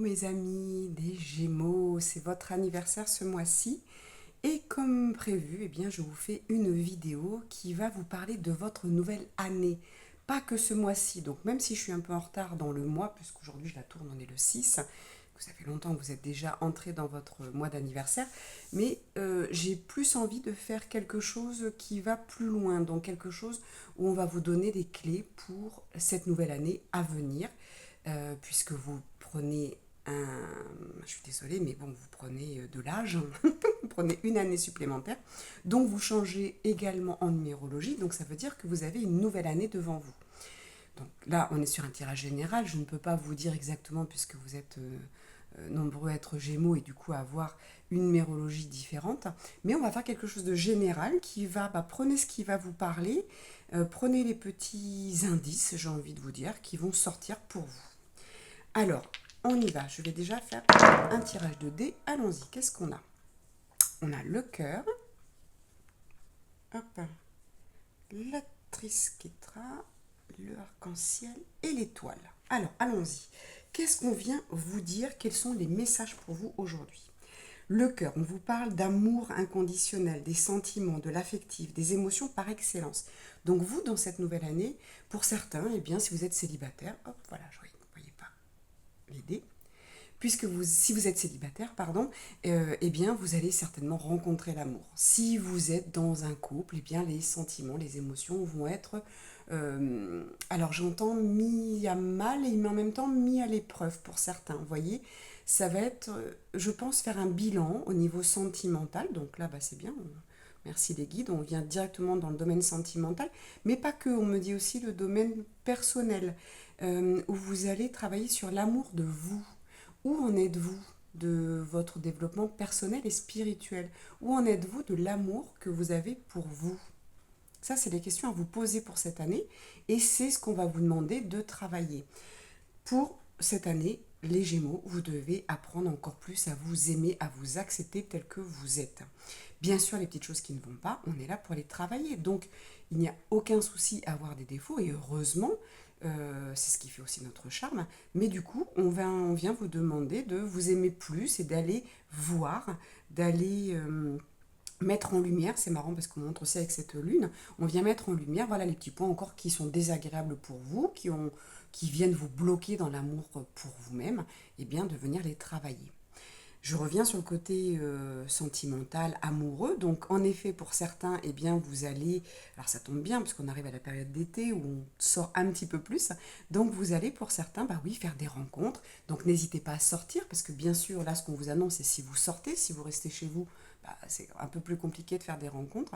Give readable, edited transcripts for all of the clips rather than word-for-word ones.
mes amis des Gémeaux, c'est votre anniversaire ce mois-ci et comme prévu, eh bien, je vous fais une vidéo qui va vous parler de votre nouvelle année. Pas que ce mois-ci, donc même si je suis un peu en retard dans le mois, puisqu'aujourd'hui je la tourne, on est le 6, que ça fait longtemps que vous êtes déjà entré dans votre mois d'anniversaire, mais j'ai plus envie de faire quelque chose qui va plus loin, donc quelque chose où on va vous donner des clés pour cette nouvelle année à venir puisque vous prenez un... Je suis désolée, mais bon, vous prenez de l'âge, vous prenez une année supplémentaire, donc vous changez également en numérologie, donc ça veut dire que vous avez une nouvelle année devant vous. Donc là, on est sur un tirage général, je ne peux pas vous dire exactement, puisque vous êtes nombreux à être Gémeaux et du coup à avoir une numérologie différente, mais on va faire quelque chose de général qui va, prenez ce qui va vous parler, prenez les petits indices, j'ai envie de vous dire, qui vont sortir pour vous. Alors, on y va. Je vais déjà faire un tirage de dés. Allons-y. Qu'est-ce qu'on a? On a le cœur. Hop. La trisketra, le arc-en-ciel et l'étoile. Alors, allons-y. Qu'est-ce qu'on vient vous dire? Quels sont les messages pour vous aujourd'hui? Le cœur, on vous parle d'amour inconditionnel, des sentiments, de l'affectif, des émotions par excellence. Donc vous, dans cette nouvelle année, pour certains, eh bien, si vous êtes célibataire, hop, voilà, je ne voyais pas l'aider. Puisque vous, si vous êtes célibataire, pardon, eh bien, vous allez certainement rencontrer l'amour. Si vous êtes dans un couple, eh bien, les sentiments, les émotions vont être, alors j'entends mis à mal et en même temps mis à l'épreuve pour certains. Vous voyez, ça va être, je pense, faire un bilan au niveau sentimental. Donc là, c'est bien. Merci les guides, on vient directement dans le domaine sentimental, mais pas que, on me dit aussi le domaine personnel, où vous allez travailler sur l'amour de vous. Où en êtes-vous de votre développement personnel et spirituel? Où en êtes-vous de l'amour que vous avez pour vous? Ça, c'est des questions à vous poser pour cette année et c'est ce qu'on va vous demander de travailler. Pour cette année, les Gémeaux, vous devez apprendre encore plus à vous aimer, à vous accepter tel que vous êtes. Bien sûr, les petites choses qui ne vont pas, on est là pour les travailler. Donc, il n'y a aucun souci à avoir des défauts et heureusement, c'est ce qui fait aussi notre charme. Mais du coup, on vient vous demander de vous aimer plus et d'aller voir, d'aller mettre en lumière, c'est marrant parce qu'on montre aussi avec cette lune, on vient mettre en lumière, voilà les petits points encore qui sont désagréables pour vous, qui viennent vous bloquer dans l'amour pour vous-même, et bien de venir les travailler. Je reviens sur le côté sentimental, amoureux. Donc, en effet, pour certains, eh bien, vous allez... Alors, ça tombe bien, parce qu'on arrive à la période d'été où on sort un petit peu plus. Donc, vous allez, pour certains, oui, faire des rencontres. Donc, n'hésitez pas à sortir, parce que bien sûr, là, ce qu'on vous annonce, c'est si vous sortez, si vous restez chez vous, c'est un peu plus compliqué de faire des rencontres.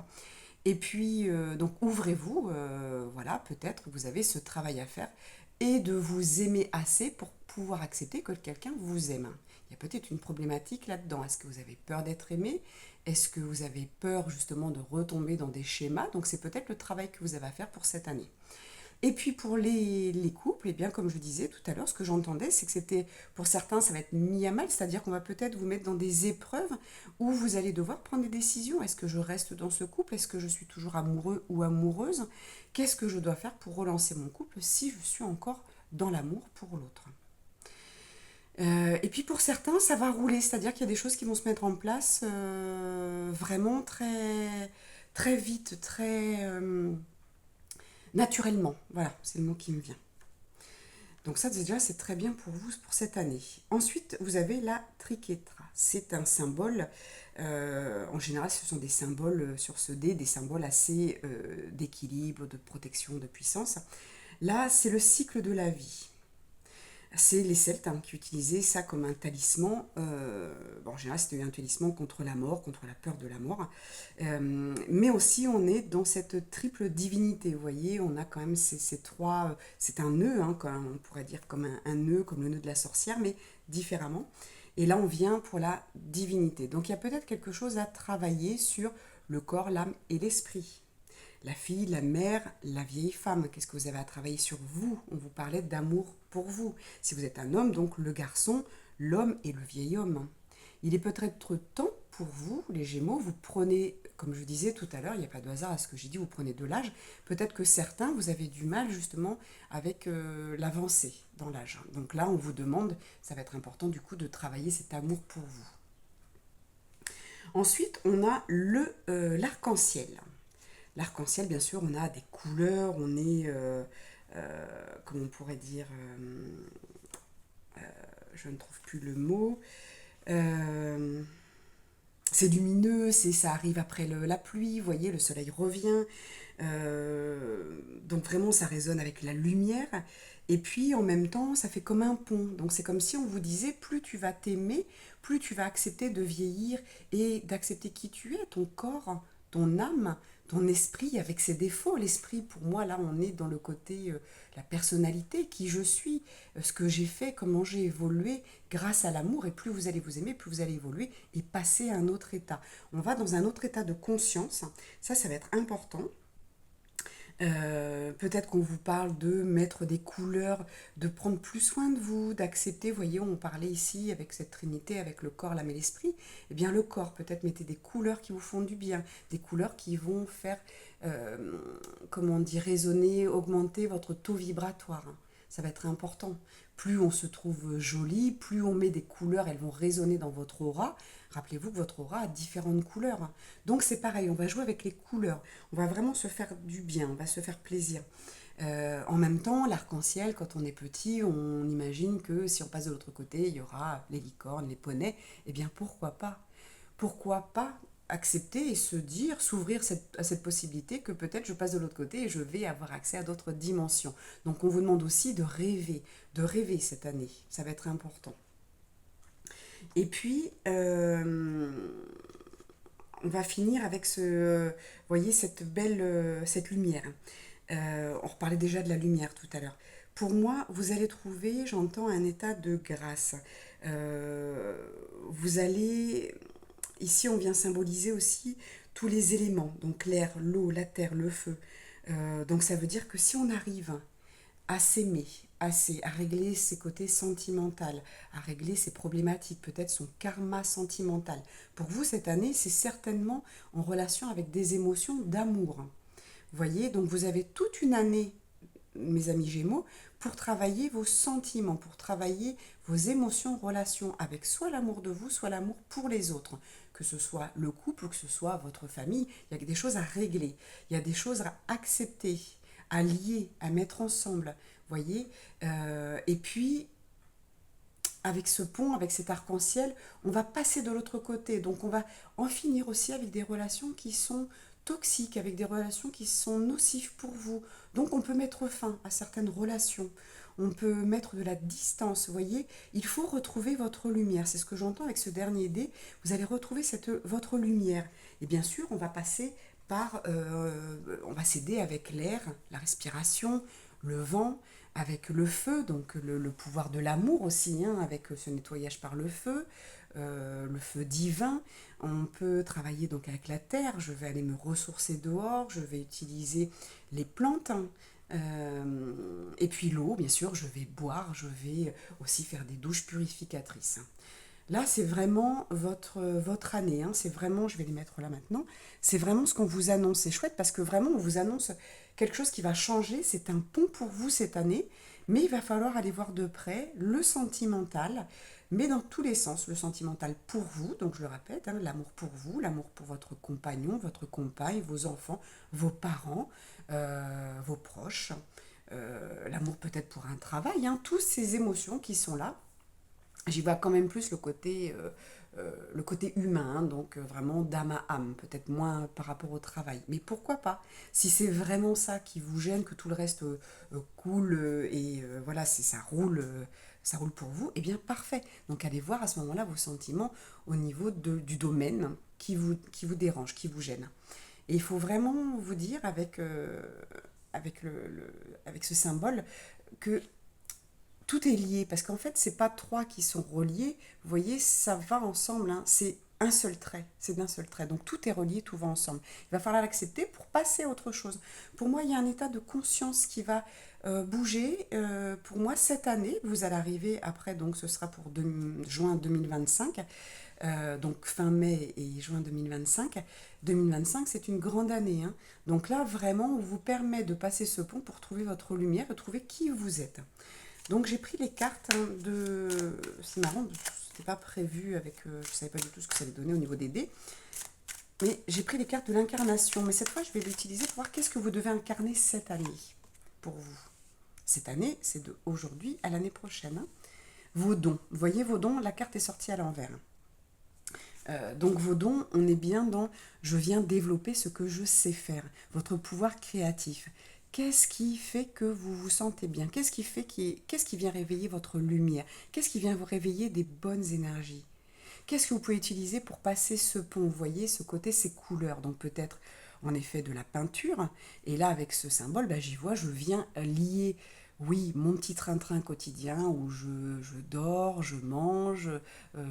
Et puis, donc, ouvrez-vous. Voilà, peut-être que vous avez ce travail à faire et de vous aimer assez pour pouvoir accepter que quelqu'un vous aime. Il y a peut-être une problématique là-dedans. Est-ce que vous avez peur d'être aimé? Est-ce que vous avez peur justement de retomber dans des schémas? Donc c'est peut-être le travail que vous avez à faire pour cette année. Et puis pour les couples, eh bien comme je disais tout à l'heure, ce que j'entendais, c'est que c'était pour certains, ça va être mis à mal, c'est-à-dire qu'on va peut-être vous mettre dans des épreuves où vous allez devoir prendre des décisions. Est-ce que je reste dans ce couple? Est-ce que je suis toujours amoureux ou amoureuse? Qu'est-ce que je dois faire pour relancer mon couple si je suis encore dans l'amour pour l'autre? Et puis pour certains, ça va rouler, c'est-à-dire qu'il y a des choses qui vont se mettre en place vraiment très, très vite, très naturellement. Voilà, c'est le mot qui me vient. Donc ça déjà, c'est très bien pour vous pour cette année. Ensuite, vous avez la triquetra. C'est un symbole, en général, ce sont des symboles sur ce dé, des symboles assez d'équilibre, de protection, de puissance. Là, c'est le cycle de la vie. C'est les Celtes qui utilisaient ça comme un talisman. En général, c'était un talisman contre la mort, contre la peur de la mort. Mais aussi, on est dans cette triple divinité. Vous voyez, on a quand même ces trois. C'est un nœud, on pourrait dire comme un nœud, comme le nœud de la sorcière, mais différemment. Et là, on vient pour la divinité. Donc, il y a peut-être quelque chose à travailler sur le corps, l'âme et l'esprit. La fille, la mère, la vieille femme, qu'est-ce que vous avez à travailler sur vous? On vous parlait d'amour pour vous. Si vous êtes un homme, donc le garçon, l'homme et le vieil homme. Il est peut-être temps pour vous, les Gémeaux, vous prenez, comme je disais tout à l'heure, il n'y a pas de hasard à ce que j'ai dit, vous prenez de l'âge. Peut-être que certains, vous avez du mal justement avec l'avancée dans l'âge. Donc là, on vous demande, ça va être important du coup de travailler cet amour pour vous. Ensuite, on a l'arc-en-ciel. L'arc-en-ciel, bien sûr, on a des couleurs, on est, comment on pourrait dire, je ne trouve plus le mot, euh, c'est lumineux, ça arrive après la pluie, vous voyez, le soleil revient, donc vraiment ça résonne avec la lumière, et puis en même temps ça fait comme un pont, donc c'est comme si on vous disait plus tu vas t'aimer, plus tu vas accepter de vieillir et d'accepter qui tu es, ton corps, ton âme, ton esprit avec ses défauts. L'esprit, pour moi, là, on est dans le côté, la personnalité, qui je suis, ce que j'ai fait, comment j'ai évolué grâce à l'amour. Et plus vous allez vous aimer, plus vous allez évoluer et passer à un autre état. On va dans un autre état de conscience. Ça va être important. Peut-être qu'on vous parle de mettre des couleurs, de prendre plus soin de vous, d'accepter, vous voyez, on parlait ici avec cette trinité, avec le corps, l'âme et l'esprit, eh bien le corps, peut-être mettez des couleurs qui vous font du bien, des couleurs qui vont faire, comment on dit, résonner, augmenter votre taux vibratoire. Ça va être important. Plus on se trouve joli, plus on met des couleurs, elles vont résonner dans votre aura. Rappelez-vous que votre aura a différentes couleurs. Donc c'est pareil, on va jouer avec les couleurs. On va vraiment se faire du bien, on va se faire plaisir. En même temps, l'arc-en-ciel, quand on est petit, on imagine que si on passe de l'autre côté, il y aura les licornes, les poneys. Eh bien, pourquoi pas? Pourquoi pas accepter et se dire, s'ouvrir à cette possibilité que peut-être je passe de l'autre côté et je vais avoir accès à d'autres dimensions. Donc on vous demande aussi de rêver cette année. Ça va être important. Et puis, on va finir avec voyez, cette belle, cette lumière. On reparlait déjà de la lumière tout à l'heure. Pour moi, vous allez trouver, j'entends, un état de grâce. Vous allez, ici, on vient symboliser aussi tous les éléments, donc l'air, l'eau, la terre, le feu. Donc ça veut dire que si on arrive à s'aimer, à régler ses côtés sentimentaux, à régler ses problématiques, peut-être son karma sentimental. Pour vous, cette année, c'est certainement en relation avec des émotions d'amour. Vous voyez, donc vous avez toute une année, mes amis Gémeaux, pour travailler vos sentiments, pour travailler vos émotions, relations avec soit l'amour de vous, soit l'amour pour les autres. Que ce soit le couple ou que ce soit votre famille, il y a des choses à régler, il y a des choses à accepter, à lier, à mettre ensemble. Voyez. Et puis, avec ce pont, avec cet arc-en-ciel, on va passer de l'autre côté. Donc on va en finir aussi avec des relations qui sont toxiques, avec des relations qui sont nocives pour vous. Donc on peut mettre fin à certaines relations. On peut mettre de la distance, vous voyez. Il faut retrouver votre lumière. C'est ce que j'entends avec ce dernier dé. Vous allez retrouver votre lumière. Et bien sûr, on va passer on va s'aider avec l'air, la respiration, le vent, avec le feu, donc le pouvoir de l'amour aussi, hein, avec ce nettoyage par le feu divin. On peut travailler donc avec la terre, je vais aller me ressourcer dehors, je vais utiliser les plantes, hein. Et puis l'eau, bien sûr, je vais boire, je vais aussi faire des douches purificatrices. Là, c'est vraiment votre année, hein. C'est vraiment, je vais les mettre là maintenant, c'est vraiment ce qu'on vous annonce. C'est chouette parce que vraiment, on vous annonce quelque chose qui va changer. C'est un pont pour vous cette année, mais il va falloir aller voir de près le sentimental, mais dans tous les sens. Le sentimental pour vous, donc je le répète, hein, l'amour pour vous, l'amour pour votre compagnon, votre compagne, vos enfants, vos parents, vos proches, l'amour peut-être pour un travail, hein, toutes ces émotions qui sont là. J'y vois quand même plus le côté humain, hein, donc vraiment d'âme à âme, peut-être moins par rapport au travail. Mais pourquoi pas? Si c'est vraiment ça qui vous gêne, que tout le reste coule et voilà, ça roule pour vous, eh bien parfait. Donc allez voir à ce moment-là vos sentiments au niveau du domaine qui vous dérange, qui vous gêne. Et il faut vraiment vous dire avec ce symbole que tout est lié, parce qu'en fait, c'est pas trois qui sont reliés, vous voyez, ça va ensemble, hein. C'est un seul trait, c'est d'un seul trait. Donc tout est relié, tout va ensemble. Il va falloir l'accepter pour passer à autre chose. Pour moi, il y a un état de conscience qui va bouger. Pour moi, cette année, vous allez arriver après, donc ce sera pour juin 2025. donc fin mai et juin 2025. 2025, c'est une grande année, hein. Donc là, vraiment, on vous permet de passer ce pont pour trouver votre lumière et trouver qui vous êtes. Donc j'ai pris les cartes, hein, de... C'est marrant, c'était pas prévu avec... je savais pas du tout ce que ça allait donner au niveau des dés. Mais j'ai pris les cartes de l'incarnation. Mais cette fois, je vais l'utiliser pour voir qu'est-ce que vous devez incarner cette année pour vous. Cette année, c'est de aujourd'hui à l'année prochaine, hein. Vos dons. Vous voyez vos dons, la carte est sortie à l'envers. Donc vos dons, on est bien dans je viens développer ce que je sais faire, votre pouvoir créatif. Qu'est-ce qui fait que vous vous sentez bien? Qu'est-ce qui vient réveiller votre lumière? Qu'est-ce qui vient vous réveiller des bonnes énergies? Qu'est-ce que vous pouvez utiliser pour passer ce pont? Vous voyez, ce côté, ces couleurs. Donc peut-être en effet de la peinture. Et là, avec ce symbole, bah, j'y vois, je viens lier, oui, mon petit train-train quotidien où je dors, je mange,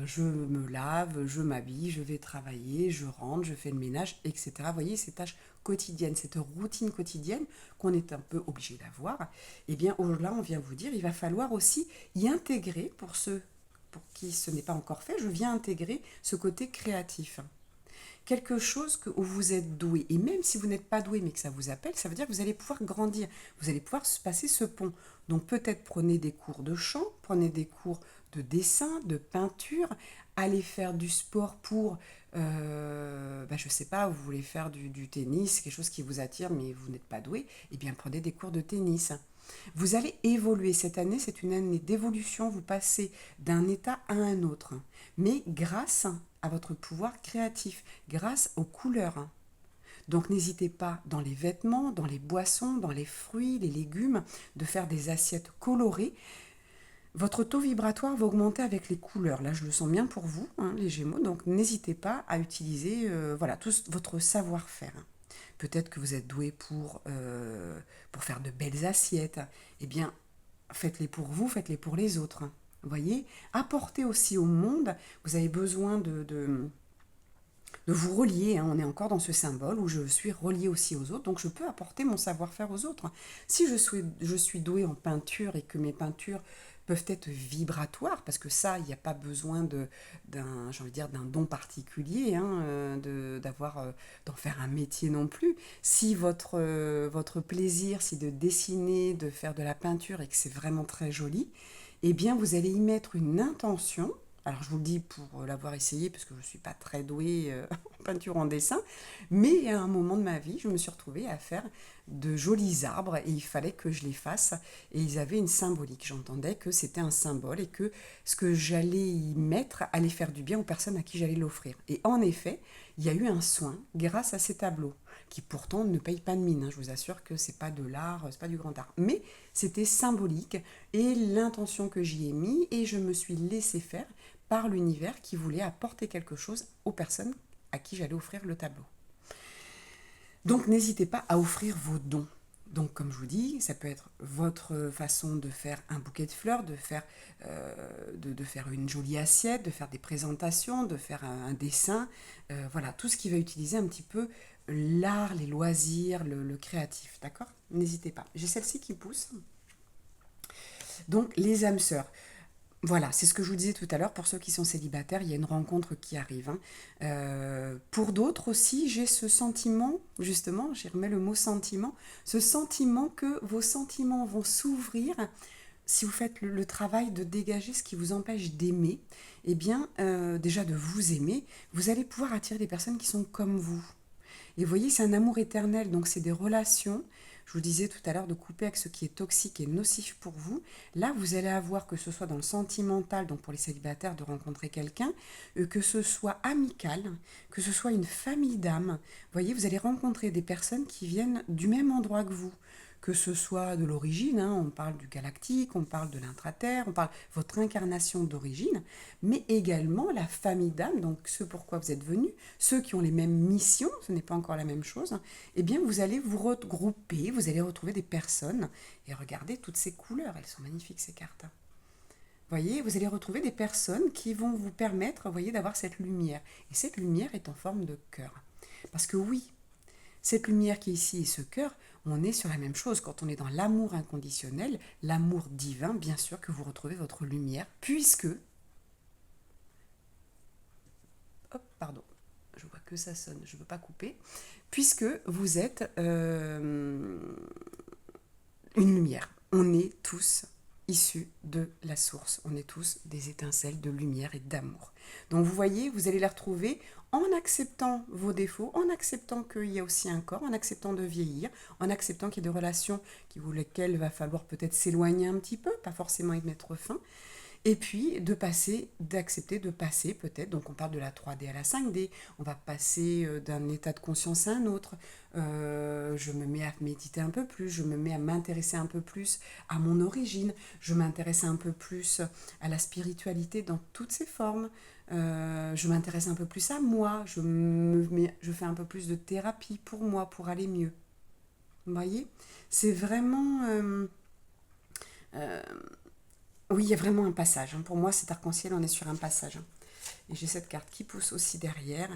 je me lave, je m'habille, je vais travailler, je rentre, je fais le ménage, etc. Vous voyez, ces tâches quotidiennes, cette routine quotidienne qu'on est un peu obligé d'avoir. Eh bien, là, on vient vous dire, il va falloir aussi y intégrer, pour ceux pour qui ce n'est pas encore fait, je viens intégrer ce côté créatif. Quelque chose où vous êtes doué. Et même si vous n'êtes pas doué mais que ça vous appelle, ça veut dire que vous allez pouvoir grandir. Vous allez pouvoir se passer ce pont. Donc peut-être prenez des cours de chant, prenez des cours de dessin, de peinture, allez faire du sport pour, je ne sais pas, vous voulez faire du tennis, quelque chose qui vous attire mais vous n'êtes pas doué, eh bien prenez des cours de tennis. Vous allez évoluer. Cette année, c'est une année d'évolution. Vous passez d'un état à un autre. Mais grâce à votre pouvoir créatif, grâce aux couleurs. Donc n'hésitez pas dans les vêtements, dans les boissons, dans les fruits, les légumes, de faire des assiettes colorées. Votre taux vibratoire va augmenter avec les couleurs. Là, je le sens bien pour vous, hein, les Gémeaux. Donc n'hésitez pas à utiliser voilà, tout votre savoir-faire. Peut-être que vous êtes doué pour faire de belles assiettes. Eh bien, faites-les pour vous, faites-les pour les autres. Vous voyez, apportez aussi au monde. Vous avez besoin de vous relier, hein. On est encore dans ce symbole où je suis relié aussi aux autres. Donc, je peux apporter mon savoir-faire aux autres. Si je suis douée en peinture et que mes peintures peuvent être vibratoires, parce que ça, il n'y a pas besoin j'ai envie de dire, d'un don particulier, hein, d'en faire un métier non plus. Si votre plaisir, c'est de dessiner, de faire de la peinture et que c'est vraiment très joli, eh bien, vous allez y mettre une intention. Alors, je vous le dis pour l'avoir essayé, parce que je ne suis pas très douée en peinture, en dessin, mais à un moment de ma vie, je me suis retrouvée à faire de jolis arbres et il fallait que je les fasse. Et ils avaient une symbolique. J'entendais que c'était un symbole et que ce que j'allais y mettre allait faire du bien aux personnes à qui j'allais l'offrir. Et en effet, il y a eu un soin grâce à ces tableaux qui pourtant ne payent pas de mine, hein. Je vous assure que c'est pas de l'art, c'est pas du grand art. Mais c'était symbolique et l'intention que j'y ai mis et je me suis laissé faire par l'univers qui voulait apporter quelque chose aux personnes à qui j'allais offrir le tableau. Donc n'hésitez pas à offrir vos dons. Donc comme je vous dis, ça peut être votre façon de faire un bouquet de fleurs, de faire une jolie assiette, de faire des présentations, de faire un dessin, voilà, tout ce qui va utiliser un petit peu l'art, les loisirs, le créatif, d'accord? N'hésitez pas. J'ai celle-ci qui pousse. Donc les âmes sœurs. Voilà, c'est ce que je vous disais tout à l'heure, pour ceux qui sont célibataires, il y a une rencontre qui arrive, hein. Pour d'autres aussi, j'ai ce sentiment, justement, j'y remets le mot sentiment, ce sentiment que vos sentiments vont s'ouvrir si vous faites le travail de dégager ce qui vous empêche d'aimer. Eh bien, déjà de vous aimer, vous allez pouvoir attirer des personnes qui sont comme vous. Et vous voyez, c'est un amour éternel, donc c'est des relations. Je vous disais tout à l'heure de couper avec ce qui est toxique et nocif pour vous. Là, vous allez avoir, que ce soit dans le sentimental, donc pour les célibataires, de rencontrer quelqu'un, que ce soit amical, que ce soit une famille d'âmes. Vous voyez, vous allez rencontrer des personnes qui viennent du même endroit que vous. Que ce soit de l'origine, hein, on parle du galactique, on parle de l'intraterre, on parle de votre incarnation d'origine, mais également la famille d'âmes, donc ce pourquoi vous êtes venus, ceux qui ont les mêmes missions, ce n'est pas encore la même chose, eh bien vous allez vous regrouper, vous allez retrouver des personnes, et regardez toutes ces couleurs, elles sont magnifiques ces cartes. Voyez, vous allez retrouver des personnes qui vont vous permettre, voyez, d'avoir cette lumière. Et cette lumière est en forme de cœur. Parce que oui, cette lumière qui est ici et ce cœur, on est sur la même chose. Quand on est dans l'amour inconditionnel, l'amour divin, bien sûr que vous retrouvez votre lumière, hop, pardon, je vois que ça sonne, je ne veux pas couper, puisque vous êtes une lumière. On est tous issus de la source. On est tous des étincelles de lumière et d'amour. Donc vous voyez, vous allez les retrouver en acceptant vos défauts, en acceptant qu'il y a aussi un corps, en acceptant de vieillir, en acceptant qu'il y a des relations pour lesquelles il va falloir peut-être s'éloigner un petit peu, pas forcément y mettre fin. Et puis d'accepter de passer peut-être, donc on parle de la 3D à la 5D, on va passer d'un état de conscience à un autre, je me mets à méditer un peu plus, je me mets à m'intéresser un peu plus à mon origine, je m'intéresse un peu plus à la spiritualité dans toutes ses formes, je m'intéresse un peu plus à moi, je fais un peu plus de thérapie pour moi, pour aller mieux. Vous voyez, c'est vraiment... euh, oui, il y a vraiment un passage. Pour moi, cet arc-en-ciel, on est sur un passage. Et j'ai cette carte qui pousse aussi derrière.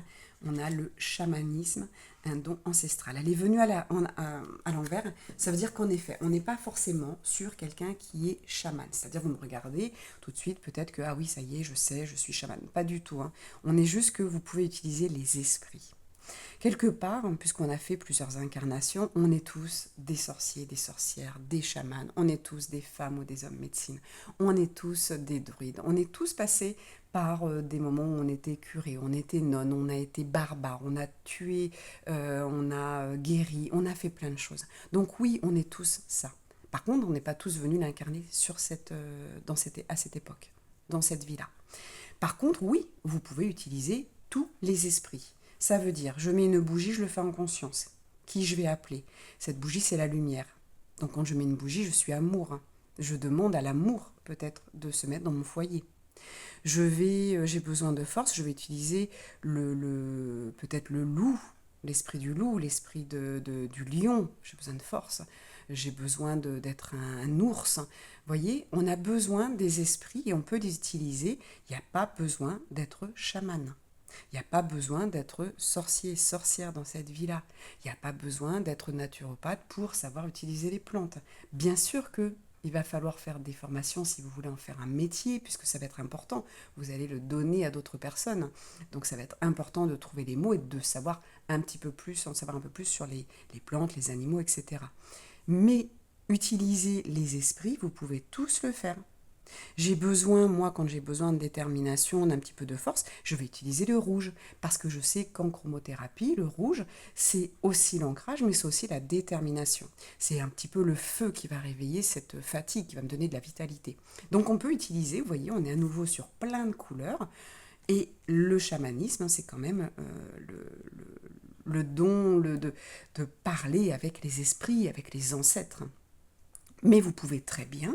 On a le chamanisme, un don ancestral. Elle est venue à l'envers. Ça veut dire qu'en effet, on n'est pas forcément sur quelqu'un qui est chaman. C'est-à-dire, vous me regardez tout de suite, peut-être que, ah oui, ça y est, je sais, je suis chaman. Pas du tout. On est juste que vous pouvez utiliser les esprits. Quelque part, puisqu'on a fait plusieurs incarnations, on est tous des sorciers, des sorcières, des chamans, on est tous des femmes ou des hommes médecine, on est tous des druides, on est tous passés par des moments où on était curé, on était nonne, on a été barbare, on a tué, on a guéri, on a fait plein de choses. Donc oui, on est tous ça. Par contre, on n'est pas tous venus l'incarner à cette époque, dans cette vie-là. Par contre, oui, vous pouvez utiliser tous les esprits. Ça veut dire, je mets une bougie, je le fais en conscience. Qui je vais appeler? Cette bougie, c'est la lumière. Donc quand je mets une bougie, je suis amour. Je demande à l'amour, peut-être, de se mettre dans mon foyer. J'ai besoin de force, je vais utiliser peut-être le loup, l'esprit du loup, l'esprit du lion. J'ai besoin de force. J'ai besoin d'être un ours. Vous voyez, on a besoin des esprits et on peut les utiliser. Il n'y a pas besoin d'être chaman. Il n'y a pas besoin d'être sorcier, sorcière dans cette vie-là. Il n'y a pas besoin d'être naturopathe pour savoir utiliser les plantes. Bien sûr que il va falloir faire des formations si vous voulez en faire un métier, puisque ça va être important. Vous allez le donner à d'autres personnes. Donc ça va être important de trouver les mots et de savoir un petit peu plus, en savoir un peu plus sur les plantes, les animaux, etc. Mais utiliser les esprits, vous pouvez tous le faire. J'ai besoin, moi, quand j'ai besoin de détermination, d'un petit peu de force, je vais utiliser le rouge. Parce que je sais qu'en chromothérapie, le rouge, c'est aussi l'ancrage, mais c'est aussi la détermination. C'est un petit peu le feu qui va réveiller cette fatigue, qui va me donner de la vitalité. Donc on peut utiliser, vous voyez, on est à nouveau sur plein de couleurs. Et le chamanisme, c'est quand même le don de parler avec les esprits, avec les ancêtres. Mais vous pouvez très bien,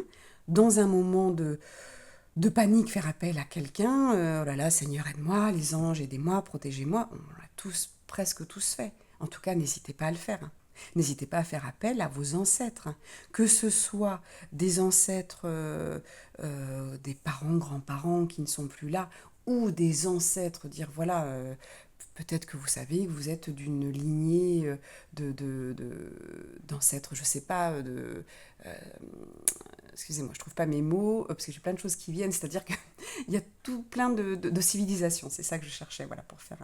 dans un moment de panique, faire appel à quelqu'un. Oh là là, Seigneur, aide-moi, les anges, aidez-moi, protégez-moi. On l'a tous, presque tous fait. En tout cas, n'hésitez pas à le faire. N'hésitez pas à faire appel à vos ancêtres. Que ce soit des ancêtres, des parents, grands-parents qui ne sont plus là, ou des ancêtres, dire voilà, peut-être que vous savez que vous êtes d'une lignée d'ancêtres, je ne sais pas, excusez-moi, je ne trouve pas mes mots, parce que j'ai plein de choses qui viennent, c'est-à-dire qu'il y a tout plein de civilisations, c'est ça que je cherchais, voilà, pour faire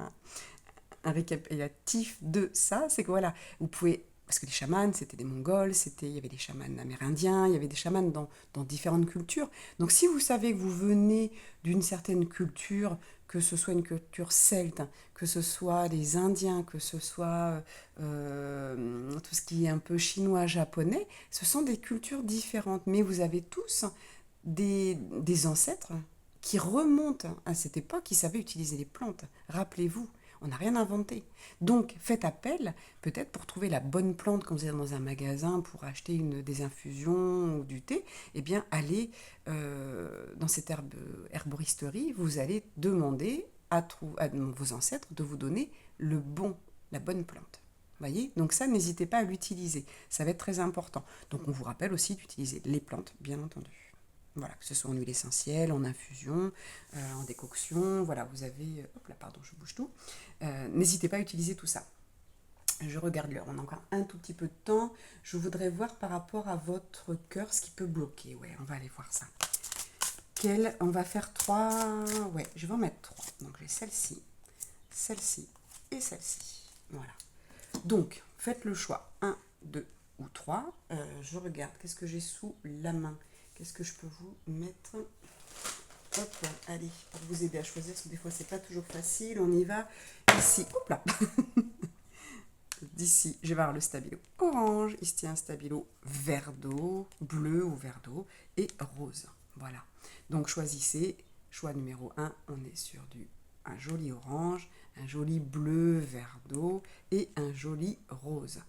un récapitulatif de ça, c'est que voilà, vous pouvez, parce que les chamans, c'était des Mongols, il y avait des chamans amérindiens, il y avait des chamans dans différentes cultures. Donc si vous savez que vous venez d'une certaine culture, que ce soit une culture celte, que ce soit les Indiens, que ce soit tout ce qui est un peu chinois, japonais, ce sont des cultures différentes, mais vous avez tous des ancêtres qui remontent à cette époque, qui savaient utiliser les plantes. Rappelez-vous, on n'a rien inventé. Donc, faites appel, peut-être pour trouver la bonne plante quand vous êtes dans un magasin pour acheter des infusions ou du thé, eh bien, allez dans cette herboristerie, vous allez demander à vos ancêtres de vous donner la bonne plante. Voyez, donc ça, n'hésitez pas à l'utiliser. Ça va être très important. Donc, on vous rappelle aussi d'utiliser les plantes, bien entendu. Voilà, que ce soit en huile essentielle, en infusion, en décoction, voilà, vous avez... Hop là, pardon, je bouge tout. N'hésitez pas à utiliser tout ça. Je regarde l'heure, on a encore un tout petit peu de temps. Je voudrais voir par rapport à votre cœur ce qui peut bloquer. Ouais, on va aller voir ça. On va faire 3... Ouais, je vais en mettre 3. Donc j'ai celle-ci, celle-ci et celle-ci. Voilà. Donc, faites le choix. 1, 2 ou 3. Je regarde, qu'est-ce que j'ai sous la main? Qu'est-ce que je peux vous mettre? Hop, allez, pour vous aider à choisir, parce que des fois, c'est pas toujours facile. On y va. Ici, hop là. D'ici, je vais avoir le stabilo orange. Ici, un stabilo vert d'eau, bleu ou vert d'eau, et rose. Voilà. Donc, choisissez. Choix numéro 1, on est sur un joli orange, un joli bleu vert d'eau et un joli rose.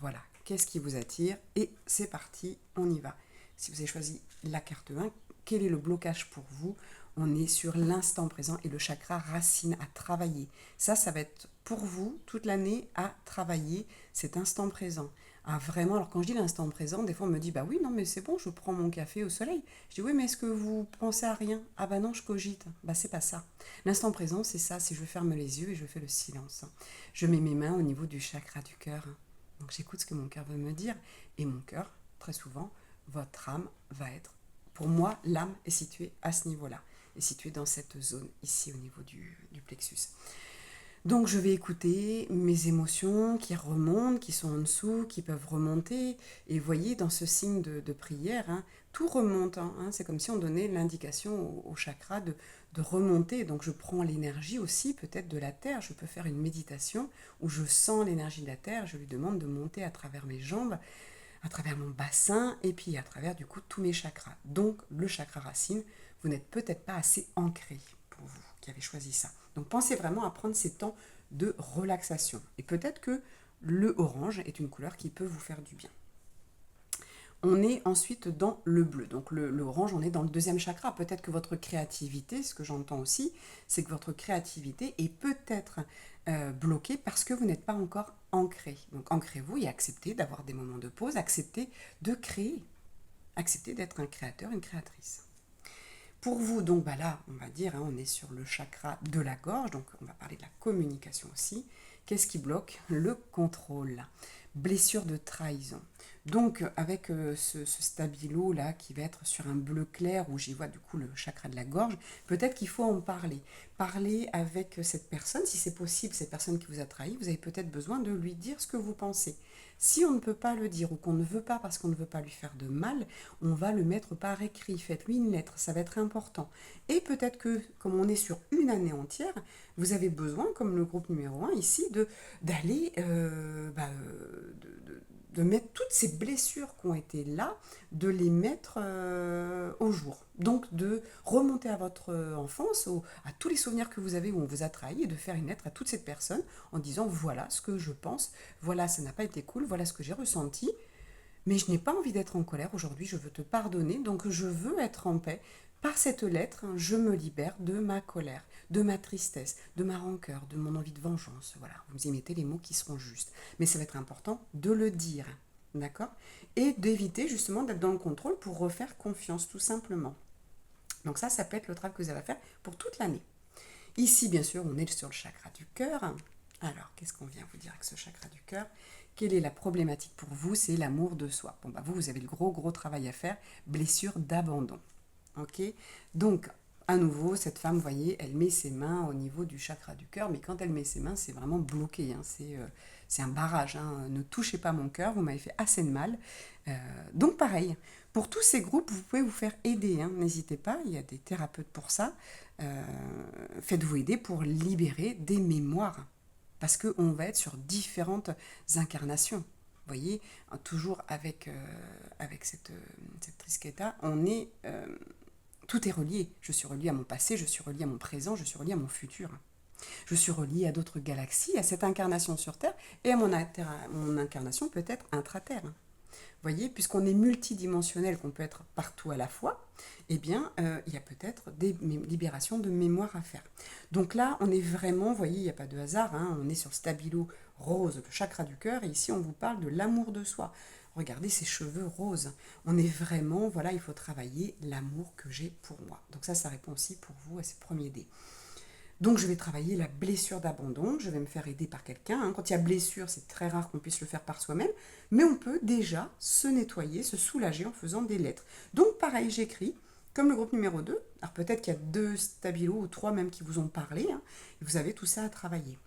Voilà. Qu'est-ce qui vous attire? Et c'est parti, on y va. Si vous avez choisi la carte 1, quel est le blocage pour vous? On est sur l'instant présent et le chakra racine à travailler. Ça va être pour vous toute l'année à travailler cet instant présent. À vraiment, alors quand je dis l'instant présent, des fois on me dit bah oui, non mais c'est bon, je prends mon café au soleil. Je dis oui, mais est-ce que vous pensez à rien? Ah bah non, je cogite. Bah c'est pas ça. L'instant présent, c'est ça, c'est je ferme les yeux et je fais le silence. Je mets mes mains au niveau du chakra du cœur. Donc j'écoute ce que mon cœur veut me dire et mon cœur, très souvent, votre âme va être, pour moi, l'âme est située à ce niveau-là, est située dans cette zone ici au niveau du plexus. Donc je vais écouter mes émotions qui remontent, qui sont en dessous, qui peuvent remonter. Et vous voyez, dans ce signe de prière, tout remonte. C'est comme si on donnait l'indication au chakra de remonter. Donc je prends l'énergie aussi peut-être de la terre. Je peux faire une méditation où je sens l'énergie de la terre. Je lui demande de monter à travers mes jambes, à travers mon bassin et puis à travers du coup tous mes chakras. Donc le chakra racine, vous n'êtes peut-être pas assez ancré pour vous qui avez choisi ça. Donc pensez vraiment à prendre ces temps de relaxation. Et peut-être que le orange est une couleur qui peut vous faire du bien. On est ensuite dans le bleu. Donc le orange, on est dans le deuxième chakra. Peut-être que votre créativité, ce que j'entends aussi, c'est que votre créativité est peut-être bloquée parce que vous n'êtes pas encore ancré. Donc ancrez-vous et acceptez d'avoir des moments de pause, acceptez de créer, acceptez d'être un créateur, une créatrice. Pour vous, donc là, on va dire, on est sur le chakra de la gorge, donc on va parler de la communication aussi. Qu'est-ce qui bloque? Le contrôle. Blessure de trahison. Donc avec ce stabilo là qui va être sur un bleu clair où j'y vois du coup le chakra de la gorge, peut-être qu'il faut en parler. Parler avec cette personne, si c'est possible, cette personne qui vous a trahi, vous avez peut-être besoin de lui dire ce que vous pensez. Si on ne peut pas le dire ou qu'on ne veut pas parce qu'on ne veut pas lui faire de mal, on va le mettre par écrit. Faites-lui une lettre, ça va être important. Et peut-être que, comme on est sur une année entière, vous avez besoin, comme le groupe numéro 1 ici, d'aller de mettre toutes ces blessures qui ont été là, de les mettre au jour. Donc de remonter à votre enfance, à tous les souvenirs que vous avez où on vous a trahi, et de faire une lettre à toutes ces personnes en disant voilà ce que je pense, voilà ça n'a pas été cool, voilà ce que j'ai ressenti, mais je n'ai pas envie d'être en colère aujourd'hui, je veux te pardonner, donc je veux être en paix. Par cette lettre, je me libère de ma colère, de ma tristesse, de ma rancœur, de mon envie de vengeance. Voilà, vous y mettez les mots qui seront justes. Mais ça va être important de le dire, d'accord? Et d'éviter justement d'être dans le contrôle pour refaire confiance, tout simplement. Donc ça peut être le travail que vous allez faire pour toute l'année. Ici, bien sûr, on est sur le chakra du cœur. Alors, qu'est-ce qu'on vient vous dire avec ce chakra du cœur? Quelle est la problématique pour vous? C'est l'amour de soi. Bon, vous avez le gros travail à faire. Blessure d'abandon. Ok? Donc, à nouveau, cette femme, vous voyez, elle met ses mains au niveau du chakra du cœur, mais quand elle met ses mains, c'est vraiment bloqué. C'est un barrage. Ne touchez pas mon cœur, vous m'avez fait assez de mal. Donc, pareil, pour tous ces groupes, vous pouvez vous faire aider. N'hésitez pas, il y a des thérapeutes pour ça. Faites-vous aider pour libérer des mémoires. Parce qu'on va être sur différentes incarnations. Vous voyez, toujours avec cette trisqueta, tout est relié. Je suis relié à mon passé, je suis relié à mon présent, je suis relié à mon futur. Je suis relié à d'autres galaxies, à cette incarnation sur Terre et à mon incarnation peut-être intra-Terre. Vous voyez, puisqu'on est multidimensionnel, qu'on peut être partout à la fois, il y a peut-être des libérations de mémoire à faire. Donc là, on est vraiment, vous voyez, il n'y a pas de hasard, on est sur stabilo rose, le chakra du cœur, et ici on vous parle de l'amour de soi. Regardez ces cheveux roses. On est vraiment, il faut travailler l'amour que j'ai pour moi. Donc ça répond aussi pour vous à ces premiers dés. Donc je vais travailler la blessure d'abandon, je vais me faire aider par quelqu'un. Quand il y a blessure, c'est très rare qu'on puisse le faire par soi-même, mais on peut déjà se nettoyer, se soulager en faisant des lettres. Donc pareil, j'écris comme le groupe numéro 2. Alors peut-être qu'il y a 2 stabilos ou 3 même qui vous ont parlé, hein, et vous avez tout ça à travailler.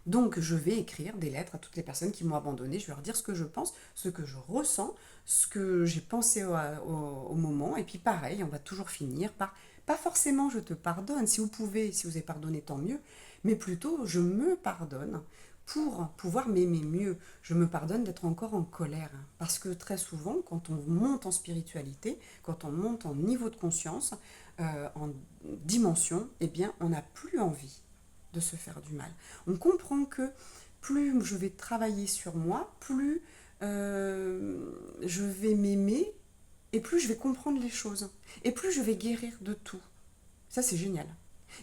Donc je vais écrire des lettres à toutes les personnes qui m'ont abandonné, je vais leur dire ce que je pense, ce que je ressens, ce que j'ai pensé au moment, et puis pareil, on va toujours finir par, pas forcément je te pardonne, si vous pouvez, si vous avez pardonné tant mieux, mais plutôt je me pardonne pour pouvoir m'aimer mieux. Je me pardonne d'être encore en colère, hein, parce que très souvent, quand on monte en spiritualité, quand on monte en niveau de conscience, en dimension, eh bien on n'a plus envie de se faire du mal. On comprend que plus je vais travailler sur moi, plus je vais m'aimer et plus je vais comprendre les choses. Et plus je vais guérir de tout. Ça, c'est génial.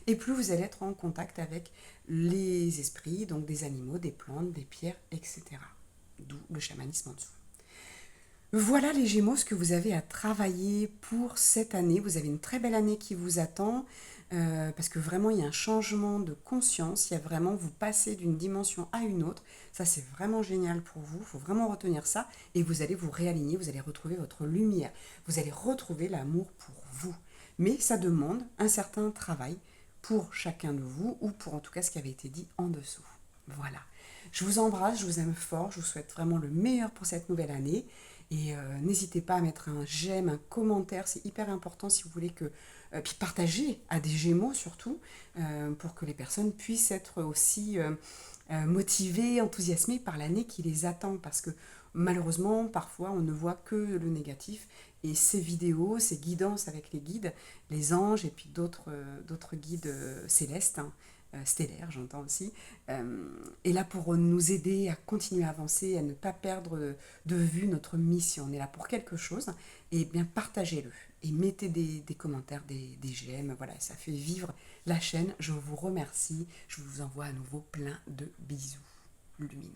Et plus vous allez être en contact avec les esprits, donc des animaux, des plantes, des pierres, etc. D'où le chamanisme en dessous. Voilà les Gémeaux, ce que vous avez à travailler pour cette année. Vous avez une très belle année qui vous attend, parce que vraiment il y a un changement de conscience, il y a vraiment, vous passez d'une dimension à une autre. Ça c'est vraiment génial pour vous, il faut vraiment retenir ça, et vous allez vous réaligner, vous allez retrouver votre lumière, vous allez retrouver l'amour pour vous. Mais ça demande un certain travail pour chacun de vous, ou pour en tout cas ce qui avait été dit en dessous. Voilà. Je vous embrasse, je vous aime fort, je vous souhaite vraiment le meilleur pour cette nouvelle année. Et n'hésitez pas à mettre un j'aime, un commentaire, c'est hyper important si vous voulez que... puis partager à des Gémeaux surtout, pour que les personnes puissent être aussi motivées, enthousiasmées par l'année qui les attend. Parce que malheureusement, parfois, on ne voit que le négatif. Et ces vidéos, ces guidances avec les guides, les anges et puis d'autres guides célestes, hein, stellaires j'entends aussi, est là pour nous aider à continuer à avancer, à ne pas perdre de vue notre mission. On est là pour quelque chose, et bien partagez-le. Et mettez des commentaires, des j'aime, voilà, ça fait vivre la chaîne. Je vous remercie, je vous envoie à nouveau plein de bisous lumineux.